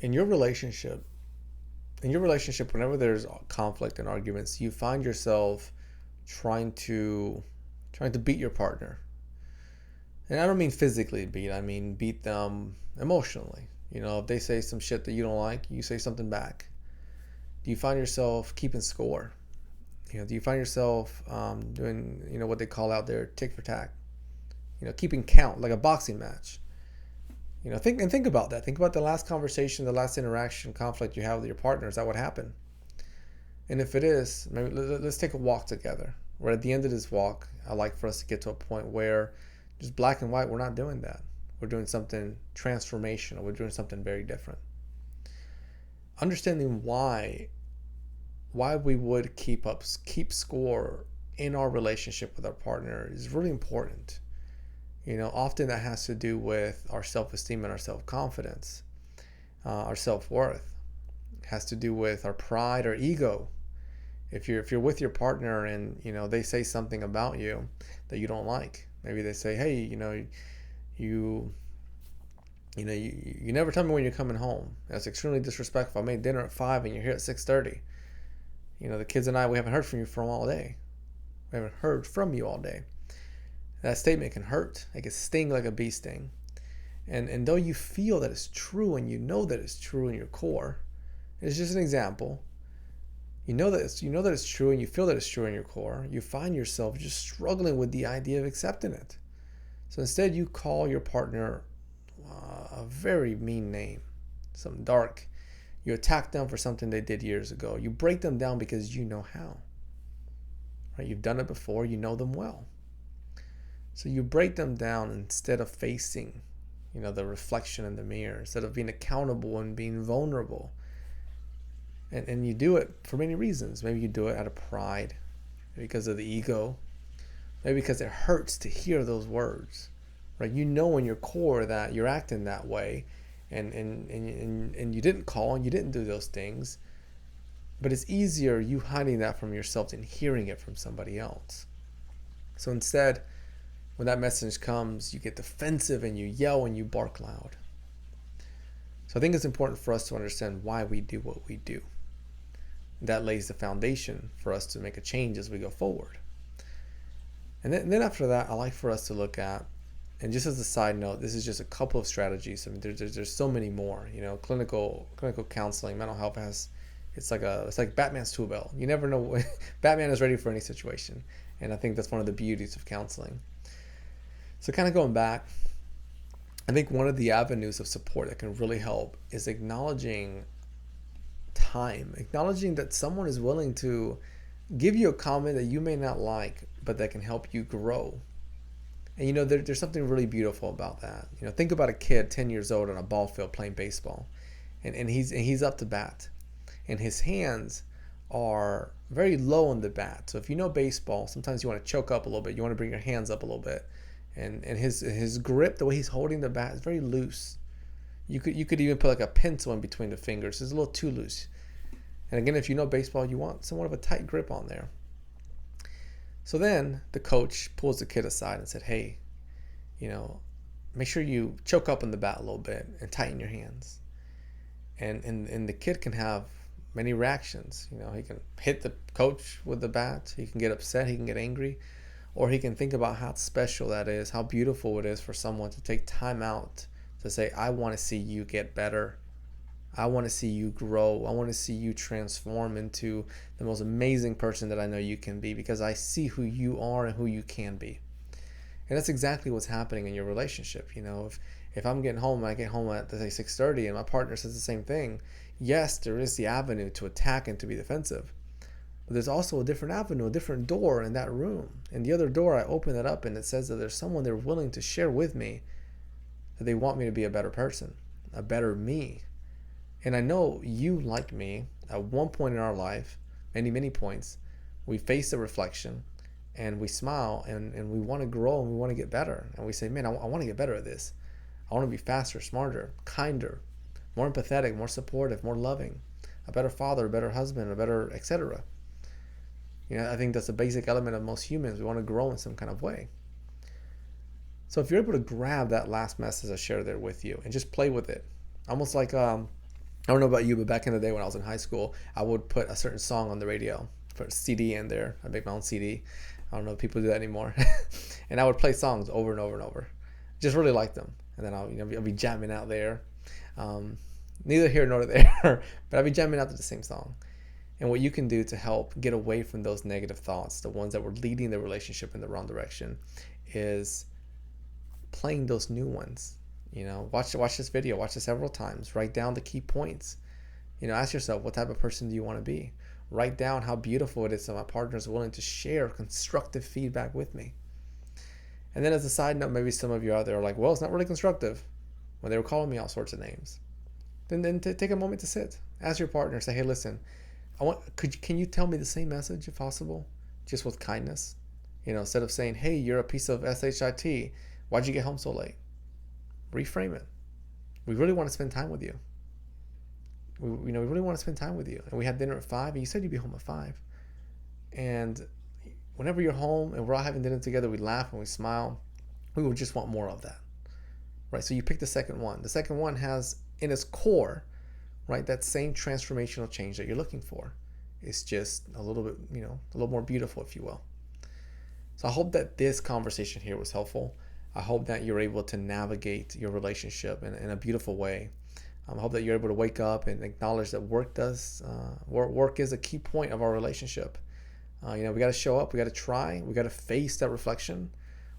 in your relationship, whenever there's conflict and arguments, you find yourself trying to beat your partner. And I don't mean physically beat, I mean beat them emotionally. If they say some shit that you don't like, you say something back. Do you find yourself keeping score? Do you find yourself doing, what they call out there, tick for tack? Keeping count like a boxing match. Think about that. Think about the last conversation, the last interaction, conflict you have with your partner. Is that what happened? And if it is, maybe let's take a walk together. Where at the end of this walk, I like for us to get to a point where just black and white, we're not doing that. We're doing something transformational. We're doing something very different. Understanding why we would keep score in our relationship with our partner is really important. Often that has to do with our self-esteem and our self-confidence, our self-worth. It has to do with our pride or ego. If you're with your partner and they say something about you that you don't like, maybe they say, hey, you you never tell me when you're coming home. That's extremely disrespectful. I made dinner at 5 and you're here at 6:30. The kids and I, we haven't heard from you for all day. We haven't heard from you all day. That statement can hurt. It can sting like a bee sting. And though you feel that it's true and you know that it's true in your core, it's just an example. You know that it's true and you feel that it's true in your core. You find yourself just struggling with the idea of accepting it. So instead, you call your partner a very mean name, something dark. You attack them for something they did years ago. You break them down because you know how. Right? You've done it before. You know them well. So you break them down instead of facing, the reflection in the mirror, instead of being accountable and being vulnerable. And you do it for many reasons. Maybe you do it out of pride, because of the ego, maybe because it hurts to hear those words, right? In your core that you're acting that way, and you didn't call and you didn't do those things, but it's easier you hiding that from yourself than hearing it from somebody else. So instead, when that message comes, you get defensive and you yell and you bark loud. So I think it's important for us to understand why we do what we do. That lays the foundation for us to make a change as we go forward. And then after that, I like for us to look at, and just as a side note, this is just a couple of strategies. I mean, there's so many more. Clinical counseling, mental health it's like Batman's tool belt. You never know. Batman is ready for any situation, and I think that's one of the beauties of counseling. So kind of going back, I think one of the avenues of support that can really help is acknowledging that someone is willing to give you a comment that you may not like, but that can help you grow. And there's something really beautiful about that. Think about a kid 10 years old on a ball field playing baseball, and he's up to bat, and his hands are very low on the bat. So if you know baseball, sometimes you want to choke up a little bit. You want to bring your hands up a little bit, and his grip, the way he's holding the bat, is very loose. You could even put like a pencil in between the fingers. It's a little too loose. And again, if you know baseball, you want somewhat of a tight grip on there. So then the coach pulls the kid aside and said, hey, make sure you choke up on the bat a little bit and tighten your hands. And the kid can have many reactions. He can hit the coach with the bat. He can get upset. He can get angry. Or he can think about how special that is, how beautiful it is for someone to take time out to say, I want to see you get better. I want to see you grow. I want to see you transform into the most amazing person that I know you can be, because I see who you are and who you can be. And that's exactly what's happening in your relationship. If I'm getting home, I get home at, say, 6:30 and my partner says the same thing, yes, there is the avenue to attack and to be defensive. But there's also a different avenue, a different door in that room. And the other door, I open it up and it says that there's someone they're willing to share with me that they want me to be a better person, a better me. And I know you, like me, at one point in our life, many, many points, we face the reflection and we smile and we want to grow and we want to get better. And we say, man, I want to get better at this. I want to be faster, smarter, kinder, more empathetic, more supportive, more loving, a better father, a better husband, a better, etc. I think that's a basic element of most humans. We want to grow in some kind of way. So if you're able to grab that last message I shared there with you and just play with it, almost like I don't know about you, but back in the day when I was in high school, I would put a certain song on the radio, put a CD in there. I'd make my own CD. I don't know if people do that anymore. And I would play songs over and over and over. Just really liked them. And then I'll be jamming out there. Neither here nor there, but I'll be jamming out to the same song. And what you can do to help get away from those negative thoughts, the ones that were leading the relationship in the wrong direction, is playing those new ones. Watch this video, watch it several times, write down the key points. Ask yourself, what type of person do you want to be? Write down how beautiful it is that my partner is willing to share constructive feedback with me. And then as a side note, maybe some of you out there are like, well, it's not really constructive when they were calling me all sorts of names. Then take a moment to sit. Ask your partner, say, hey, listen, can you tell me the same message if possible? Just with kindness. Instead of saying, hey, you're a piece of shit, why'd you get home so late? Reframe it. We really want to spend time with you. We really want to spend time with you. And we had dinner at 5, and you said you'd be home at 5. And whenever you're home and we're all having dinner together, we laugh and we smile. We would just want more of that. Right? So you pick the second one. The second one has in its core, right, that same transformational change that you're looking for. It's just a little bit, a little more beautiful, if you will. So I hope that this conversation here was helpful. I hope that you're able to navigate your relationship in a beautiful way. I hope that you're able to wake up and acknowledge that work is a key point of our relationship. We got to show up, we got to try, we got to face that reflection.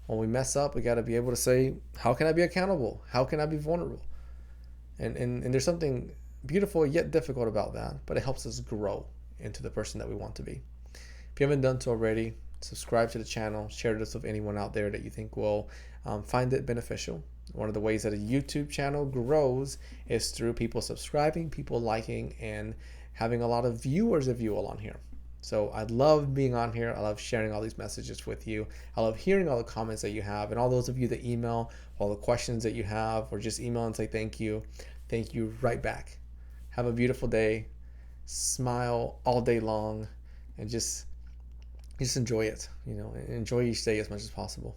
When we mess up, we got to be able to say, how can I be accountable? How can I be vulnerable? And there's something beautiful yet difficult about that, but it helps us grow into the person that we want to be. If you haven't done so already, subscribe to the channel, share this with anyone out there that you think will find it beneficial. One of the ways that a YouTube channel grows is through people subscribing, people liking, and having a lot of viewers, if you will, on here. So I love being on here. I love sharing all these messages with you. I love hearing all the comments that you have, and all those of you that email, all the questions that you have, or just email and say thank you. Thank you right back. Have a beautiful day. Smile all day long, and just enjoy it. Enjoy each day as much as possible.